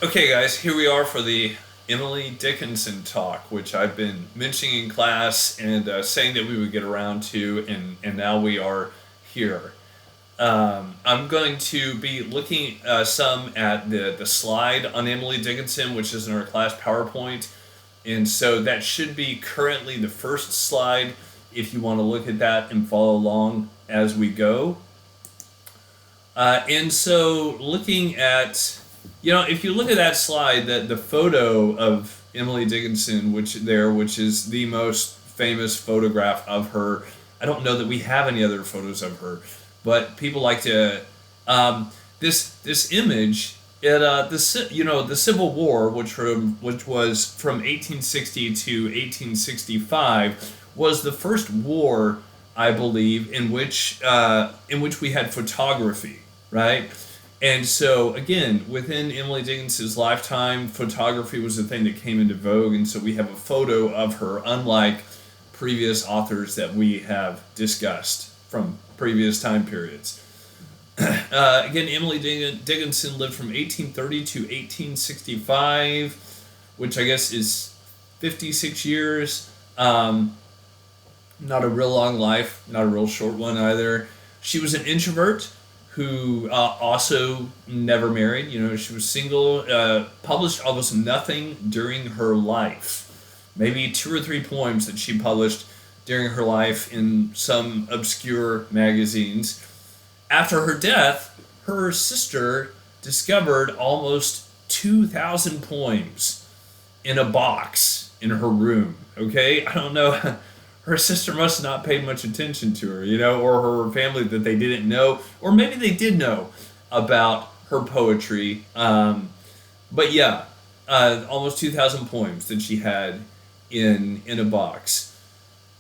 Okay, guys, here we are for the Emily Dickinson talk, which I've been mentioning in class and saying that we would get around to, and now we are here. I'm going to be looking some at the slide on Emily Dickinson, which is in our class PowerPoint. And so that should be currently the first slide if you want to look at that and follow along as we go. And so looking at, if you look at that slide, that the photo of Emily Dickinson, which is the most famous photograph of her. I don't know that we have any other photos of her, but people like to this image. The Civil War, which was from 1860 to 1865, was the first war, I believe, in which we had photography, right? And so again, within Emily Dickinson's lifetime, photography was the thing that came into vogue, and so we have a photo of her, unlike previous authors that we have discussed from previous time periods. Again, Emily Dickinson lived from 1830 to 1865, which I guess is 56 years. Not a real long life, not a real short one either. She was an introvert who also never married. She was single, published almost nothing during her life. Maybe 2 or 3 poems that she published during her life in some obscure magazines. After her death, her sister discovered almost 2,000 poems in a box in her room. Okay? I don't know. Her sister must have not paid much attention to her, or her family that they didn't know, or maybe they did know about her poetry. But yeah, almost 2,000 poems that she had in a box.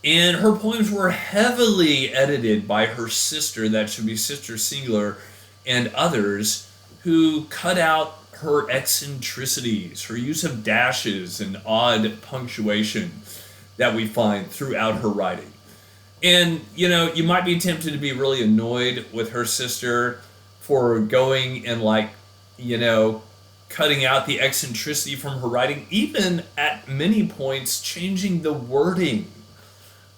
And her poems were heavily edited by her sister, that should be sister singular, and others who cut out her eccentricities, her use of dashes and odd punctuation that we find throughout her writing. And, you might be tempted to be really annoyed with her sister for going and cutting out the eccentricity from her writing, even at many points changing the wording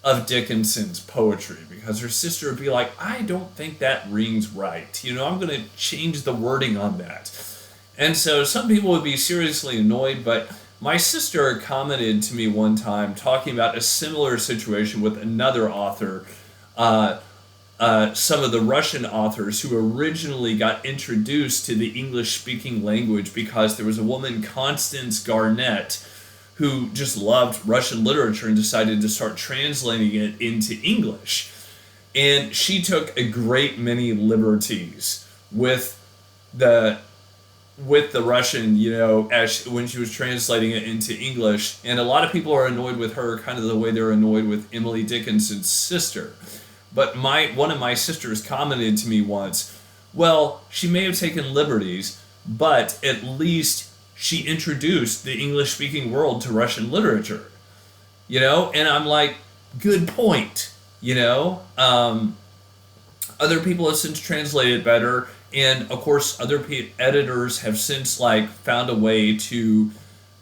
of Dickinson's poetry, because her sister would be like, I don't think that rings right. I'm going to change the wording on that. And so some people would be seriously annoyed, but my sister commented to me one time talking about a similar situation with another author, some of the Russian authors who originally got introduced to the English-speaking language because there was a woman, Constance Garnett, who just loved Russian literature and decided to start translating it into English. And she took a great many liberties with the Russian, when she was translating it into English. And a lot of people are annoyed with her kind of the way they're annoyed with Emily Dickinson's sister. But one of my sisters commented to me once, well, she may have taken liberties, but at least she introduced the English-speaking world to Russian literature. And I'm like, good point. Other people have since translated better, and of course other editors have since found a way to,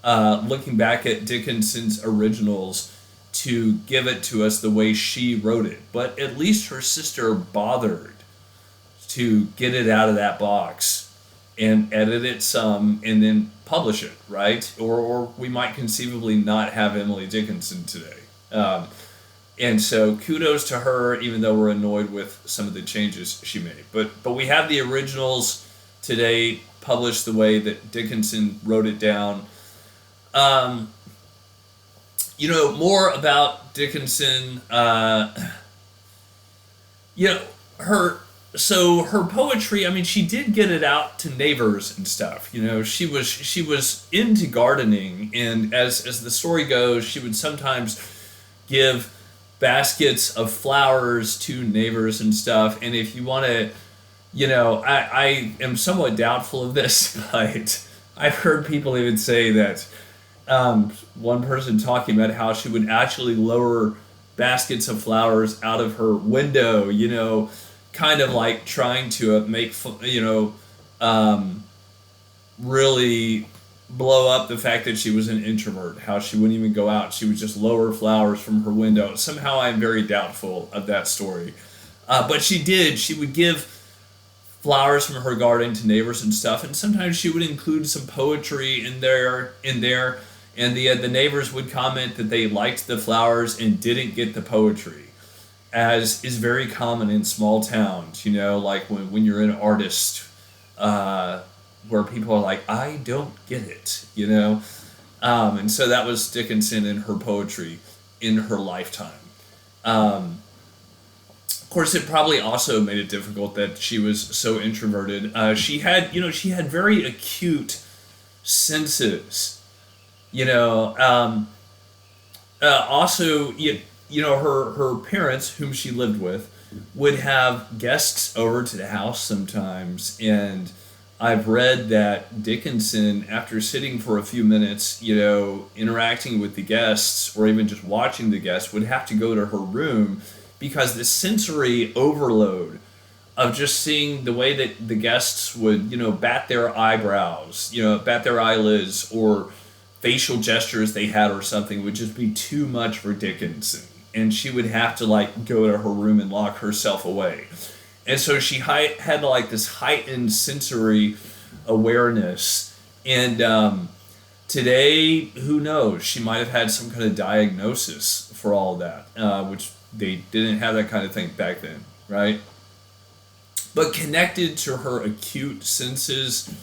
looking back at Dickinson's originals, to give it to us the way she wrote it. But at least her sister bothered to get it out of that box and edit it some and then publish it, right? Or we might conceivably not have Emily Dickinson today. And so kudos to her, even though we're annoyed with some of the changes she made. But we have the originals today published the way that Dickinson wrote it down. More about Dickinson. Her poetry, she did get it out to neighbors and stuff. She was into gardening, and as the story goes, she would sometimes give baskets of flowers to neighbors and stuff. And if you want to, I am somewhat doubtful of this, but I've heard people even say that one person talking about how she would actually lower baskets of flowers out of her window, kind of like trying to make, really blow up the fact that she was an introvert, how she wouldn't even go out. She would just lower flowers from her window. Somehow I'm very doubtful of that story. But she did. She would give flowers from her garden to neighbors and stuff, and sometimes she would include some poetry in there, and the neighbors would comment that they liked the flowers and didn't get the poetry, as is very common in small towns. Like when you're an artist, where people are like, I don't get it. And so that was Dickinson and her poetry in her lifetime. Of course, it probably also made it difficult that she was so introverted. She had very acute senses. Also, her parents, whom she lived with, would have guests over to the house sometimes, and I've read that Dickinson, after sitting for a few minutes, interacting with the guests or even just watching the guests, would have to go to her room because the sensory overload of just seeing the way that the guests would, bat their eyebrows, bat their eyelids, or facial gestures they had or something would just be too much for Dickinson. And she would have to go to her room and lock herself away. And so she had this heightened sensory awareness. And today, who knows? She might have had some kind of diagnosis for all of that, which they didn't have that kind of thing back then, right? But connected to her acute senses,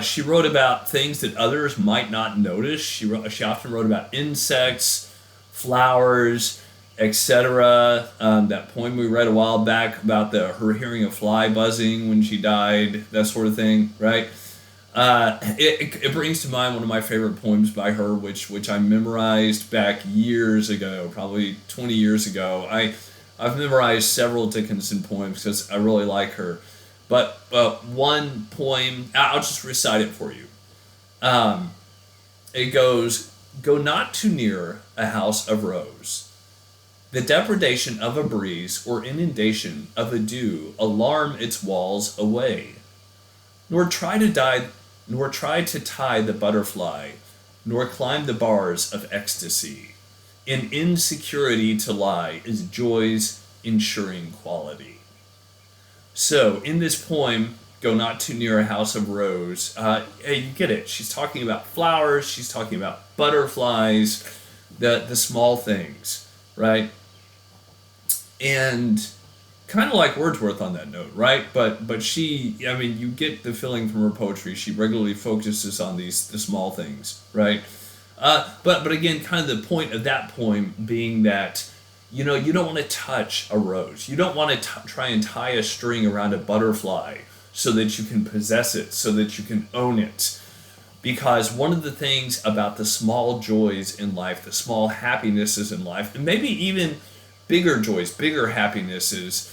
she wrote about things that others might not notice. She often wrote about insects, flowers, etc. That poem we read a while back about her hearing a fly buzzing when she died, that sort of thing, right? It brings to mind one of my favorite poems by her, which I memorized back years ago, probably 20 years ago. I've memorized several Dickinson poems because I really like her. But one poem, I'll just recite it for you. It goes, "Go not too near a house of rose. The depredation of a breeze or inundation of a dew alarm its walls away. Nor try to tie the butterfly, nor climb the bars of ecstasy. In insecurity to lie is joy's ensuring quality." So in this poem, "Go not too near a house of rose," hey, you get it. She's talking about flowers. She's talking about butterflies, the small things, right? And kind of like Wordsworth on that note, right? But she, you get the feeling from her poetry. She regularly focuses on the small things, right? But again, kind of the point of that poem being that, you don't want to touch a rose. You don't want to try and tie a string around a butterfly so that you can possess it, so that you can own it. Because one of the things about the small joys in life, the small happinesses in life, and maybe even bigger joys, bigger happinesses,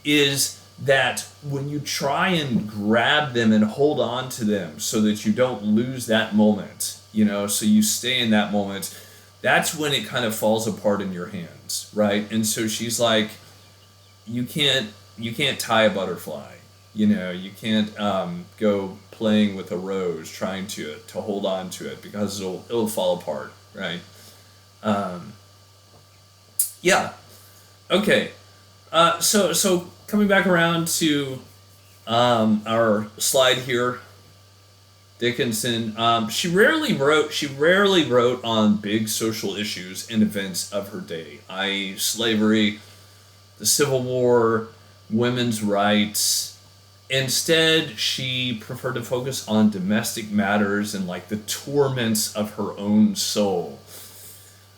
is that when you try and grab them and hold on to them so that you don't lose that moment, so you stay in that moment, that's when it kind of falls apart in your hands, right? And so she's like, you can't tie a butterfly, you can't go playing with a rose trying to hold on to it because it'll fall apart, right? Yeah. Okay. So coming back around to our slide here, Dickinson. She rarely wrote on big social issues and events of her day, i.e., slavery, the Civil War, women's rights. Instead, she preferred to focus on domestic matters and the torments of her own soul.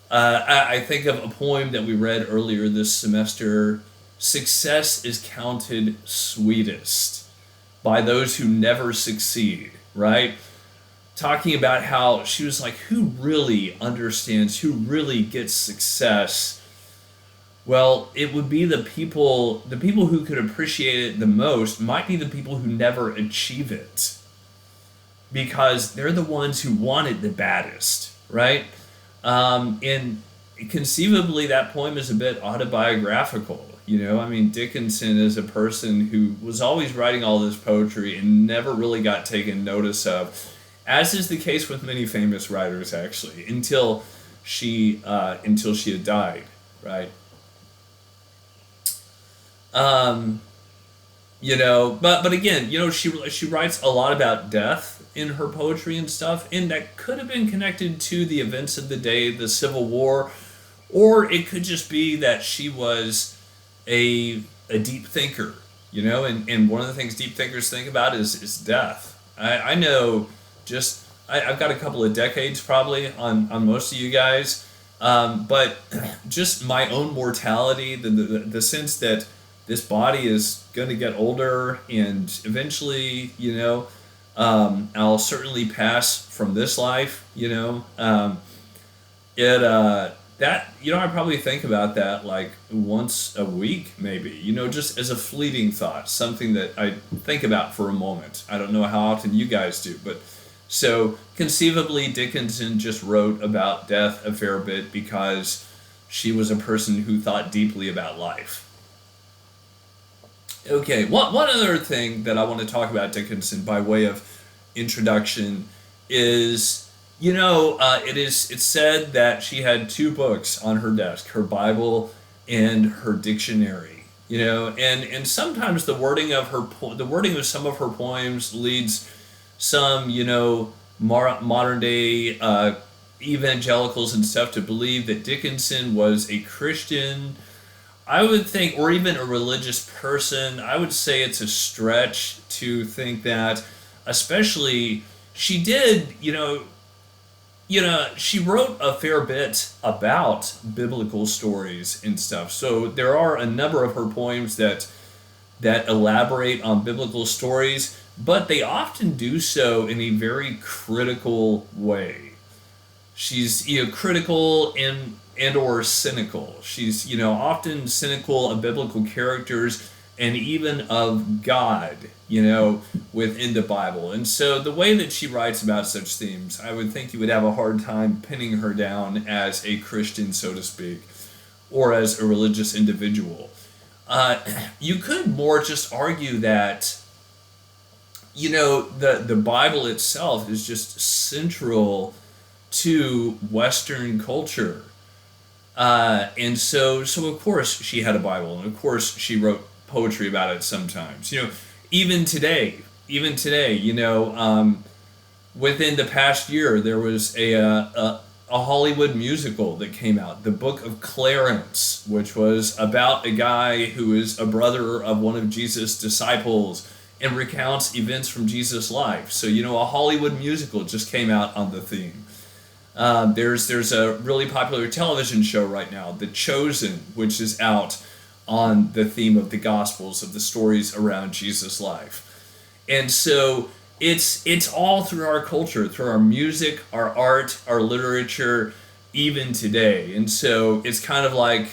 I think of a poem that we read earlier this semester. "Success is counted sweetest by those who never succeed," right? Talking about how she was like, who really understands, who really gets success? Well, it would be the people who could appreciate it the most might be the people who never achieve it. Because they're the ones who want it the baddest, right? And conceivably, that poem is a bit autobiographical. Dickinson is a person who was always writing all this poetry and never really got taken notice of. as is the case with many famous writers, actually, until she had died, right? Um, but again, she writes a lot about death in her poetry and stuff, and that could have been connected to the events of the day, the Civil War, or it could just be that she was a deep thinker, and one of the things deep thinkers think about is death. I know, I've got a couple of decades probably on most of you guys, but just my own mortality, the sense that this body is going to get older, and eventually, I'll certainly pass from this life. It that I probably think about that like once a week, maybe. Just as a fleeting thought, something that I think about for a moment. I don't know how often you guys do, but so conceivably, Dickinson just wrote about death a fair bit because she was a person who thought deeply about life. Okay, one other thing that I want to talk about Dickinson by way of introduction is, it's said that she had two books on her desk, her Bible and her dictionary. And sometimes the wording of some of her poems leads some, modern day evangelicals and stuff to believe that Dickinson was a Christian. I would think, or even a religious person. I would say it's a stretch to think that, especially she did, she wrote a fair bit about biblical stories and stuff. So there are a number of her poems that elaborate on biblical stories, but they often do so in a very critical way. She's critical and or cynical. She's often cynical of biblical characters and even of God, within the Bible. And so the way that she writes about such themes, I would think you would have a hard time pinning her down as a Christian, so to speak, or as a religious individual. You could more just argue that the Bible itself is just central to Western culture. And so of course she had a Bible, and of course she wrote poetry about it sometimes. Even today, within the past year, there was a Hollywood musical that came out, The Book of Clarence, which was about a guy who is a brother of one of Jesus' disciples and recounts events from Jesus' life. So, a Hollywood musical just came out on the theme. There's a really popular television show right now, The Chosen, which is out on the theme of the Gospels, of the stories around Jesus' life. And so it's all through our culture, through our music, our art, our literature, even today. And so it's kind of like,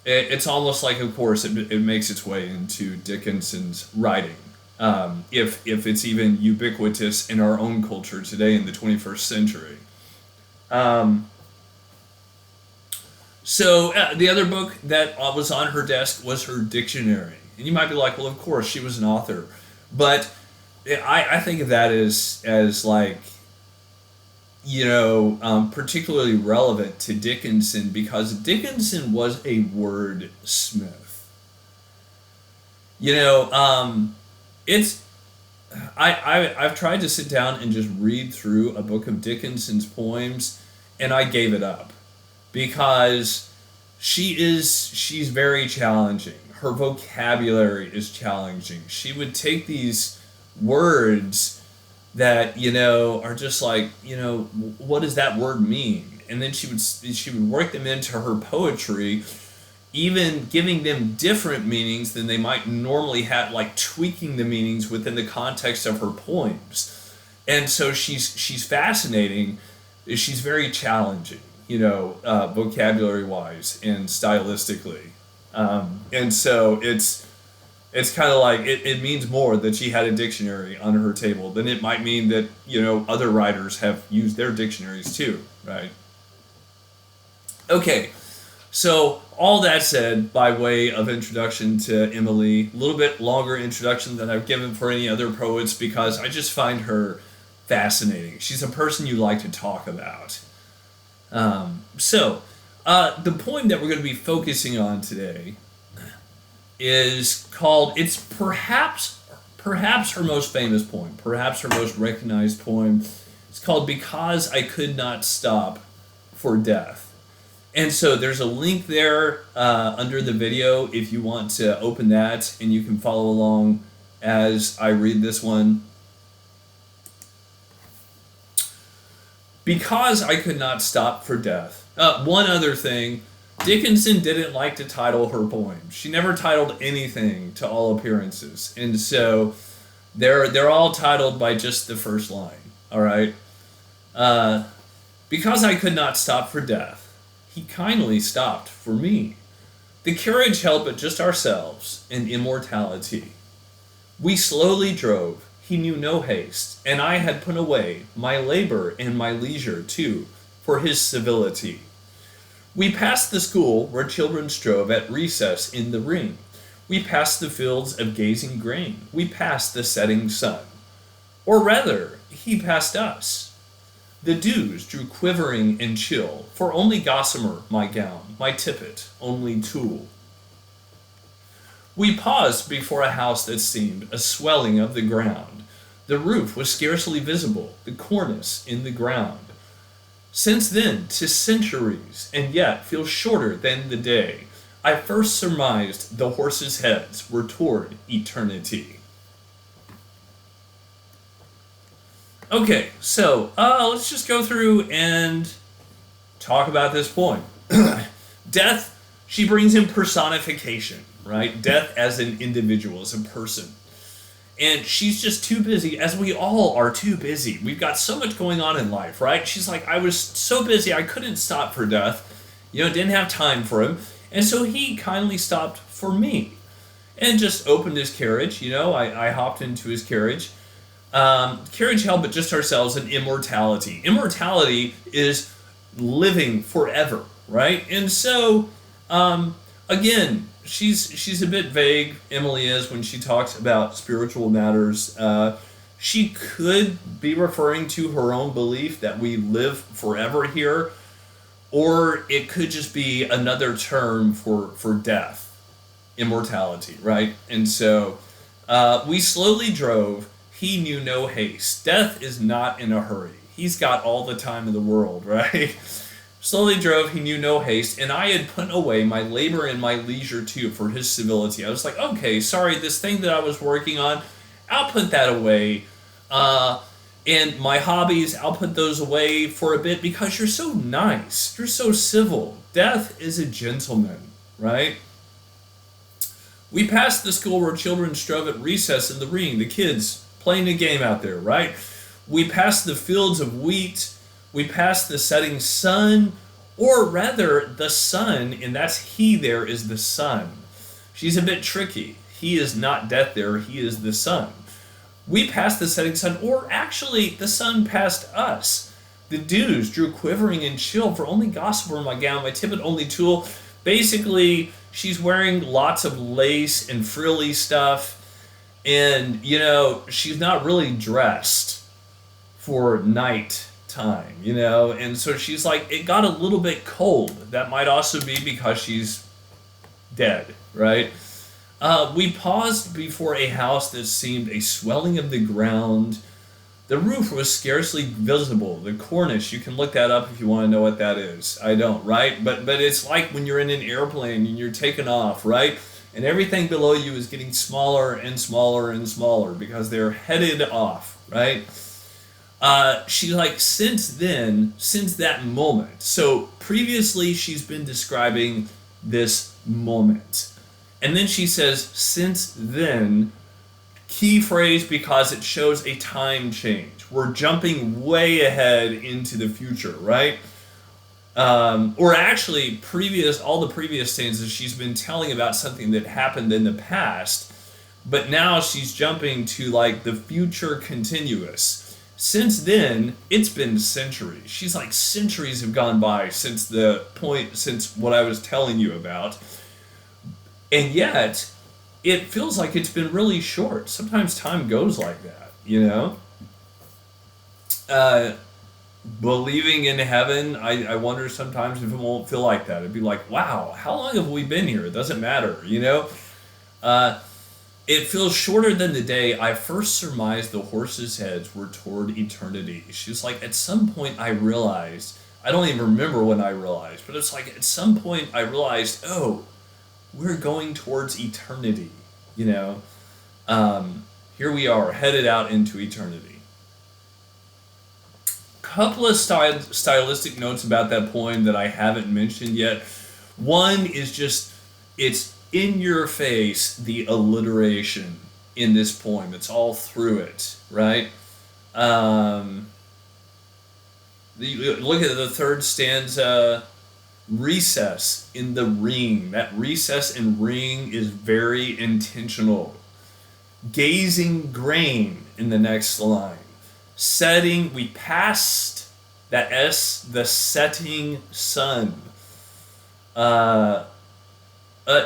it's almost like, of course, it makes its way into Dickinson's writing. If it's even ubiquitous in our own culture today in the 21st century. So the other book that was on her desk was her dictionary. And you might be like, well, of course, she was an author. But I think of that as like, particularly relevant to Dickinson because Dickinson was a wordsmith. I've tried to sit down and just read through a book of Dickinson's poems, and I gave it up because she's very challenging. Her vocabulary is challenging. She would take these words that are just like, what does that word mean? And then she would work them into her poetry, even giving them different meanings than they might normally have, like tweaking the meanings within the context of her poems. And so she's fascinating. She's very challenging, vocabulary wise and stylistically. And so it's kind of like it means more that she had a dictionary on her table than it might mean that other writers have used their dictionaries too, right? Okay, so all that said, by way of introduction to Emily, a little bit longer introduction than I've given for any other poets because I just find her fascinating. She's a person you like to talk about. The poem that we're going to be focusing on today is called, it's perhaps her most famous poem, perhaps her most recognized poem. It's called Because I Could Not Stop for Death. And so there's a link there under the video if you want to open that, and you can follow along as I read this one. Because I Could Not Stop for Death. One other thing, Dickinson didn't like to title her poems. She never titled anything to all appearances. And so they're all titled by just the first line. All right? Because I could not stop for death, he kindly stopped for me. The carriage held but just ourselves and immortality. We slowly drove, he knew no haste, and I had put away my labor and my leisure too, for his civility. We passed the school where children strove at recess in the ring. We passed the fields of gazing grain. We passed the setting sun. Or rather, he passed us. The dews drew quivering and chill, for only gossamer my gown, my tippet, only tulle. We paused before a house that seemed a swelling of the ground. The roof was scarcely visible, the cornice in the ground. Since then, 'tis centuries, and yet feels shorter than the day. I first surmised the horses' heads were toward eternity. Okay, so let's just go through and talk about this poem. Death, she brings in personification, right? Death as an individual, as a person. And she's just too busy, as we all are too busy. We've got so much going on in life, right? She's like, I was so busy, I couldn't stop for death. Didn't have time for him. And so he kindly stopped for me and just opened his carriage. I hopped into his carriage. Carriage held but just ourselves and immortality. Immortality is living forever, right? And so, again, she's a bit vague, Emily is, when she talks about spiritual matters. She could be referring to her own belief that we live forever here, or it could just be another term for death, immortality, right? And so we slowly drove. He knew no haste. Death is not in a hurry. He's got all the time in the world, right? Slowly drove, he knew no haste, and I had put away my labor and my leisure too for his civility. I was like, okay, sorry, this thing that I was working on, I'll put that away. And my hobbies, I'll put those away for a bit because you're so nice. You're so civil. Death is a gentleman, right? We passed the school where children strove at recess in the ring, the kids playing a game out there, right? We passed the fields of wheat. We passed the setting sun, or rather the sun, and that's he there is the sun. She's a bit tricky. He is not death there, he is the sun. We passed the setting sun, or actually the sun passed us. The dews drew quivering and chill, for only gossamer in my gown, my tippet only tulle. Basically, she's wearing lots of lace and frilly stuff, and, she's not really dressed for night time, and so she's like, it got a little bit cold. That might also be because she's dead, right? We paused before a house that seemed a swelling of the ground. The roof was scarcely visible. The cornice, you can look that up if you want to know what that is. I don't, right? But it's like when you're in an airplane and you're taking off, right? And everything below you is getting smaller and smaller and smaller because they're headed off, right? She's like, since that moment. So previously she's been describing this moment. And then she says, since then, key phrase because it shows a time change. We're jumping way ahead into the future, right? Or actually, all the previous stanzas, she's been telling about something that happened in the past, but now she's jumping to like the future continuous. Since then, it's been centuries. She's like, centuries have gone by since what I was telling you about. And yet, it feels like it's been really short. Sometimes time goes like that, Uh, Believing in heaven, I wonder sometimes if it won't feel like that. It'd be like, wow, how long have we been here? It doesn't matter, you know? Uh, it feels shorter than the day I first surmised the horses' heads were toward eternity. She was like, at some point I realized, I don't even remember when I realized, but it's like at some point I realized, oh, we're going towards eternity, you know? Here we are, headed out into eternity. Couple of stylistic notes about that poem that I haven't mentioned yet. One is just, it's in your face, the alliteration in this poem. It's all through it, right? Um, Look at the third stanza, recess in the ring. That recess and ring is very intentional. Gazing grain in the next line. Setting, we passed that S, the setting sun. Uh,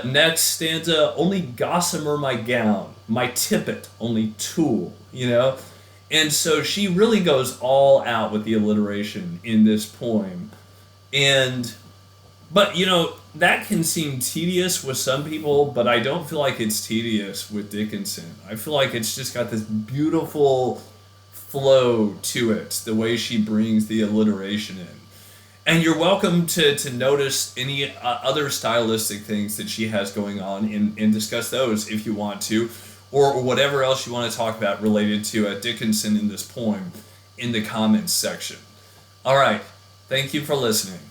Next stanza, only gossamer my gown, my tippet, only tulle, you know? And so she really goes all out with the alliteration in this poem. And, but you know, that can seem tedious with some people, but I don't feel like it's tedious with Dickinson. I feel like it's just got this beautiful flow to it, the way she brings the alliteration in. And you're welcome to notice any other stylistic things that she has going on and discuss those if you want to, or whatever else you want to talk about related to Dickinson in this poem in the comments section. All right. Thank you for listening.